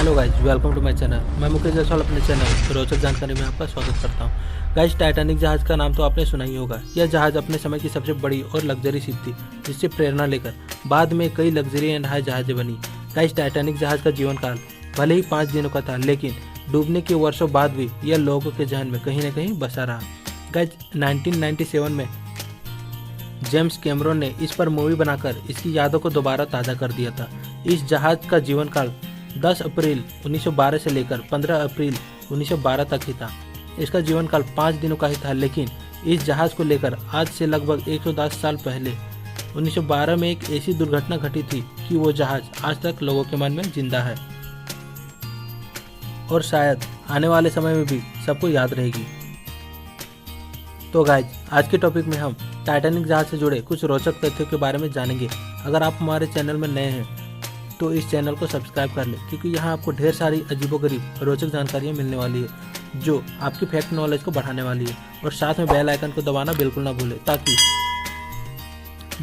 Hello guys, welcome to my channel. मैं मुकेश जायसवाल अपने channel रोचक जानकारी में आपका स्वागत करता हूं। गाइज, टाइटैनिक जहाज का नाम तो आपने सुना ही होगा। यह जहाज अपने समय की सबसे बड़ी और लग्जरी शिप थी, जिससे प्रेरणा लेकर बाद में कई लग्जरी एंड हाई जहाजें बनी। गाइज, टाइटैनिक जहाज का जीवन काल भले ही 5 दिनों का था, लेकिन डूबने के वर्षों बाद भी यह लोगों के जहन में कहीं न कहीं बसा रहा। गाइज, 1997 में जेम्स कैमरन ने इस पर मूवी बनाकर इसकी यादों को दोबारा ताज़ा कर दिया था। इस जहाज का जीवन काल 10 अप्रैल 1912 से लेकर 15 अप्रैल 1912 तक ही था। इसका जीवन काल 5 दिनों का ही था, लेकिन इस जहाज को लेकर आज से लगभग 110 साल पहले 1912 में एक ऐसी दुर्घटना घटी थी कि वो जहाज आज तक लोगों के मन में जिंदा है और शायद आने वाले समय में भी सबको याद रहेगी। तो गाइज, आज के टॉपिक में हम टाइटैनिक जहाज से जुड़े कुछ रोचक तथ्यों के बारे में जानेंगे। अगर आप हमारे चैनल में नए हैं तो इस चैनल को सब्सक्राइब कर लें, क्योंकि यहाँ आपको ढेर सारी अजीबोगरीब रोचक जानकारियाँ मिलने वाली है जो आपकी फैक्ट नॉलेज को बढ़ाने वाली है। और साथ में बेल आइकन को दबाना बिल्कुल ना भूलें, ताकि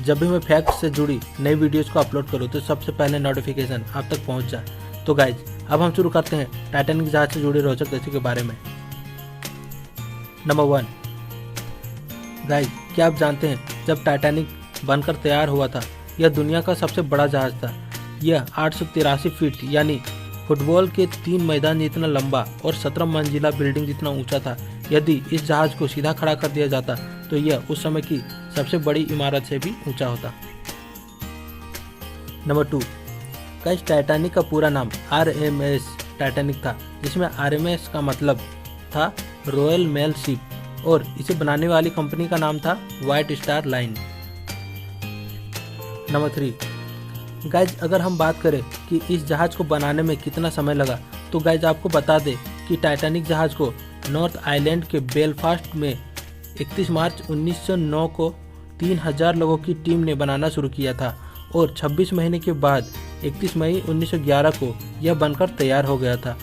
जब भी मैं फैक्ट से जुड़ी नई वीडियोज़ को अपलोड करूँ तो सबसे पहले नोटिफिकेशन आप तक पहुँच जाए। तो गाइज, अब हम शुरू करते हैं टाइटैनिक जहाज से जुड़े रोचक तथ्यों के बारे में। नंबर 1। गाइज, क्या आप जानते हैं जब टाइटैनिक बनकर तैयार हुआ था, यह दुनिया का सबसे बड़ा जहाज था। यह 883 फीट यानी फुटबॉल के 3 मैदान जितना लंबा और 17 मंजिला बिल्डिंग जितना ऊंचा था। यदि इस जहाज को सीधा खड़ा कर दिया जाता तो यह उस समय की सबसे बड़ी इमारत से भी ऊंचा होता। नंबर 2। गाइस, टाइटैनिक का पूरा नाम RMS टाइटैनिक था, जिसमें RMS का मतलब था रॉयल मेल शिप और इसे बनाने वाली कंपनी का नाम था white star line. Number 3। Guys, अगर हम बात करें कि इस जहाज को बनाने में कितना समय लगा, तो गाइज आपको बता दें कि टाइटैनिक जहाज को नॉर्थ आइलैंड के बेलफास्ट में 31 मार्च 1909 को 3000 लोगों की टीम ने बनाना शुरू किया था और 26 महीने के बाद 31 मई 1911 को यह बनकर तैयार हो गया था।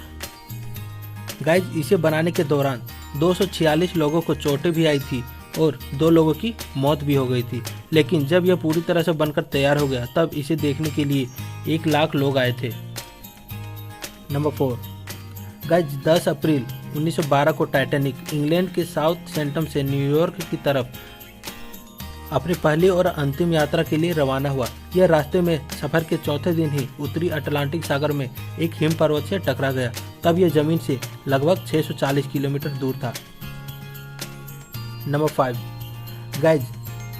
गाइज, इसे बनाने के दौरान 246 लोगों को चोटें भी आई थी और 2 लोगों की मौत भी हो गई थी, लेकिन जब यह पूरी तरह से बनकर तैयार हो गया तब इसे देखने के लिए 1 लाख लोग आए थे। नंबर 4। गाइज, 10 अप्रैल 1912 को टाइटैनिक इंग्लैंड के साउथ सेंटम से न्यूयॉर्क की तरफ अपनी पहली और अंतिम यात्रा के लिए रवाना हुआ। यह रास्ते में सफर के चौथे दिन ही उत्तरी अटलांटिक सागर में एक हिम पर्वत से टकरा गया। तब यह जमीन से लगभग 640 किलोमीटर दूर था। नंबर 5। गाइज,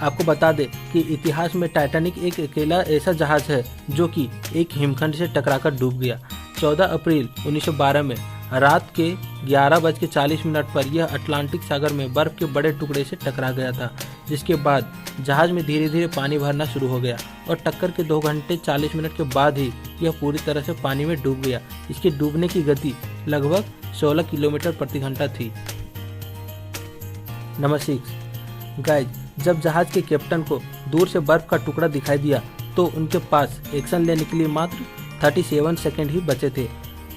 आपको बता दें कि इतिहास में टाइटैनिक एक अकेला ऐसा जहाज है जो कि एक हिमखंड से टकराकर डूब गया। 14 अप्रैल 1912 में रात के 11:40 पर यह अटलांटिक सागर में बर्फ के बड़े टुकड़े से टकरा गया था, जिसके बाद जहाज में धीरे धीरे पानी भरना शुरू हो गया और टक्कर के 2 घंटे 40 मिनट के बाद ही यह पूरी तरह से पानी में डूब गया। इसके डूबने की गति लगभग 16 किलोमीटर प्रति घंटा थी। नंबर 6। गाइज, जब जहाज के कैप्टन को दूर से बर्फ का टुकड़ा दिखाई दिया तो उनके पास एक्शन लेने के लिए मात्र 37 सेकंड ही बचे थे।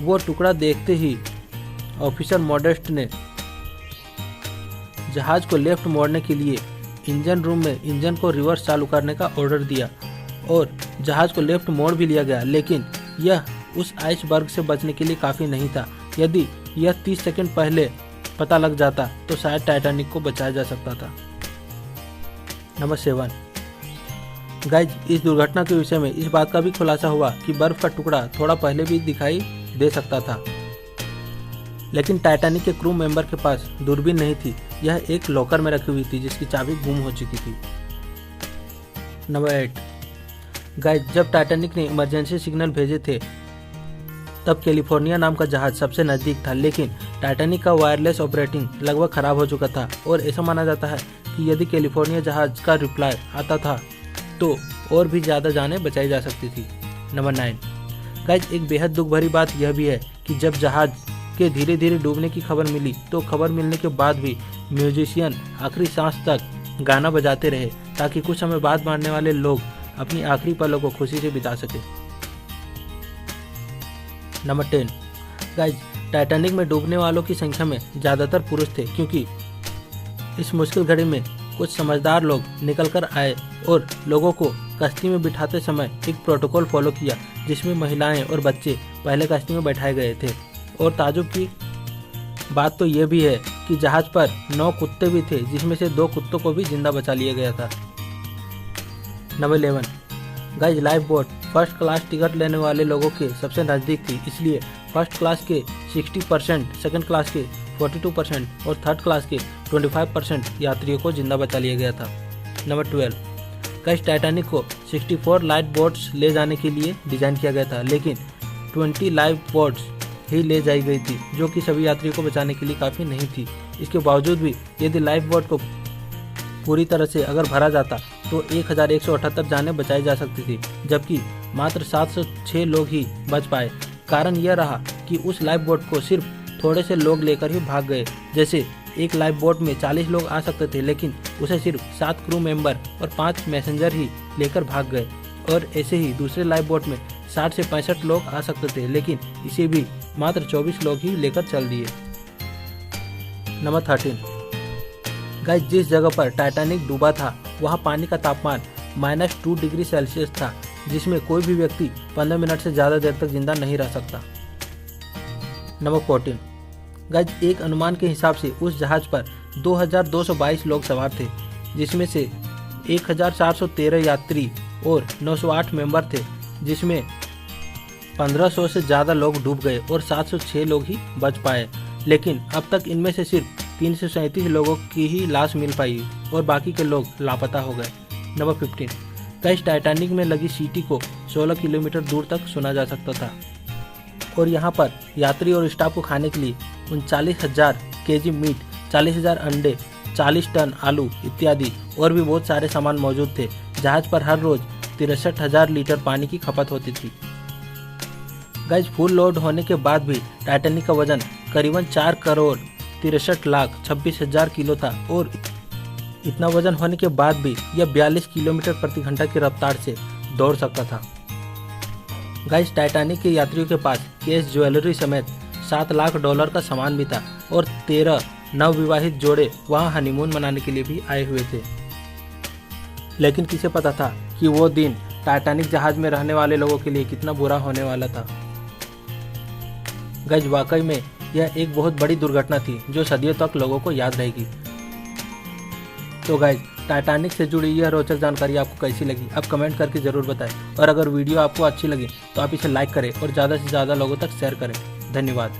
वो टुकड़ा देखते ही ऑफिसर मॉडेस्ट ने जहाज को लेफ्ट मोड़ने के लिए इंजन रूम में इंजन को रिवर्स चालू करने का ऑर्डर दिया और जहाज को लेफ्ट मोड़ भी लिया गया, लेकिन यह उस आइसबर्ग से बचने के लिए काफ़ी नहीं था। यदि यह 30 सेकंड पहले पता लग जाता तो शायद टाइटैनिक को बचाया जा सकता था। नंबर 7। गाइज, इस दुर्घटना के विषय में इस बात का भी खुलासा हुआ कि बर्फ का टुकड़ा थोड़ा पहले भी दिखाई दे सकता था, लेकिन टाइटैनिक के क्रू मेंबर के पास दूरबीन नहीं थी। यह एक लॉकर में रखी हुई थी जिसकी चाबी गुम हो चुकी थी। नंबर 8। गाइज, जब टाइटैनिक ने इमरजेंसी सिग्नल भेजे थे तब कैलिफोर्निया नाम का जहाज सबसे नज़दीक था, लेकिन टाइटैनिक का वायरलेस ऑपरेटिंग लगभग ख़राब हो चुका था और ऐसा माना जाता है कि यदि कैलिफोर्निया जहाज का रिप्लाई आता था तो और भी ज़्यादा जानें बचाई जा सकती थी। नंबर 9। गाइज, एक बेहद दुख भरी बात यह भी है कि जब जहाज के धीरे धीरे डूबने की खबर मिली तो खबर मिलने के बाद भी म्यूजिशियन आखिरी सांस तक गाना बजाते रहे, ताकि कुछ समय बाद मरने वाले लोग अपनी आखिरी पलों को खुशी से बिता सके। नंबर 10। गाइज, टाइटैनिक में डूबने वालों की संख्या में ज़्यादातर पुरुष थे, क्योंकि इस मुश्किल घड़ी में कुछ समझदार लोग निकल कर आए और लोगों को कश्ती में बिठाते समय एक प्रोटोकॉल फॉलो किया जिसमें महिलाएं और बच्चे पहले कश्ती में बैठाए गए थे। और ताजुब की बात तो यह भी है कि जहाज पर 9 कुत्ते भी थे, जिसमें से 2 कुत्तों को भी जिंदा बचा लिया गया था। Number 11 guys, life boat first class ticket लेने वाले लोगों के सबसे नज़दीक थी, इसलिए फर्स्ट क्लास के 60%, सेकंड क्लास के 42% और थर्ड क्लास के 25% यात्रियों को जिंदा बचा लिया गया था। नंबर 12 गाइस, टाइटैनिक को 64 लाइफ बोट्स ले जाने के लिए डिज़ाइन किया गया था, लेकिन 20 लाइफ बोट्स ही ले जाई गई थी, जो कि सभी यात्रियों को बचाने के लिए काफ़ी नहीं थी। इसके बावजूद भी यदि लाइफ बोट को पूरी तरह से अगर भरा जाता तो 1178 जानें बचाई जा सकती थी, जबकि मात्र 706 लोग ही बच पाए। कारण यह रहा कि उस लाइफ बोट को सिर्फ थोड़े से लोग लेकर ही भाग गए। जैसे एक लाइफ बोट में 40 लोग आ सकते थे, लेकिन उसे सिर्फ 7 क्रू मेंबर और 5 मैसेंजर ही लेकर भाग गए। और ऐसे ही दूसरे लाइफ बोट में 60 से 65 लोग आ सकते थे, लेकिन इसे भी मात्र 24 लोग ही लेकर चल दिए। नंबर 13 गाइस, जिस जगह पर टाइटैनिक डूबा था वहाँ पानी का तापमान -2 डिग्री सेल्सियस था, जिसमें कोई भी व्यक्ति 15 मिनट से ज़्यादा देर तक जिंदा नहीं रह सकता। नंबर 14 गाइस, एक अनुमान के हिसाब से उस जहाज पर 2222 लोग सवार थे, जिसमें से 1413 यात्री और 908 मेंबर थे, जिसमें 1500 से ज़्यादा लोग डूब गए और 706 लोग ही बच पाए। लेकिन अब तक इनमें से सिर्फ 337 लोगों की ही लाश मिल पाई और बाकी के लोग लापता हो गए। नंबर 15 गाइस, टाइटैनिक में लगी सीटी को 16 किलोमीटर दूर तक सुना जा सकता था और यहाँ पर यात्री और स्टाफ को खाने के लिए 39,000 केजी मीट, 40,000 अंडे, 40 टन आलू इत्यादि और भी बहुत सारे सामान मौजूद थे। जहाज पर हर रोज 63,000 लीटर पानी की खपत होती थी। गाइस, फुल लोड होने के बाद भी टाइटैनिक का वजन करीबन 4,63,26,000 किलो था और इतना वजन होने के बाद भी यह 42 किलोमीटर प्रति घंटा की रफ्तार से दौड़ सकता था। गाइस, टाइटैनिक के यात्रियों के पास कैश, ज्वेलरी समेत $7 लाख का सामान भी था और 13 नवविवाहित जोड़े वहां हनीमून मनाने के लिए भी आए हुए थे। लेकिन किसे पता था कि वो दिन टाइटैनिक जहाज में रहने वाले लोगों के लिए कितना बुरा होने वाला था। गाइस, वाकई में यह एक बहुत बड़ी दुर्घटना थी जो सदियों तक लोगों को याद रहेगी। तो गाइस, टाइटैनिक से जुड़ी यह रोचक जानकारी आपको कैसी लगी, आप कमेंट करके ज़रूर बताएं। और अगर वीडियो आपको अच्छी लगी तो आप इसे लाइक करें और ज़्यादा से ज़्यादा लोगों तक शेयर करें। धन्यवाद।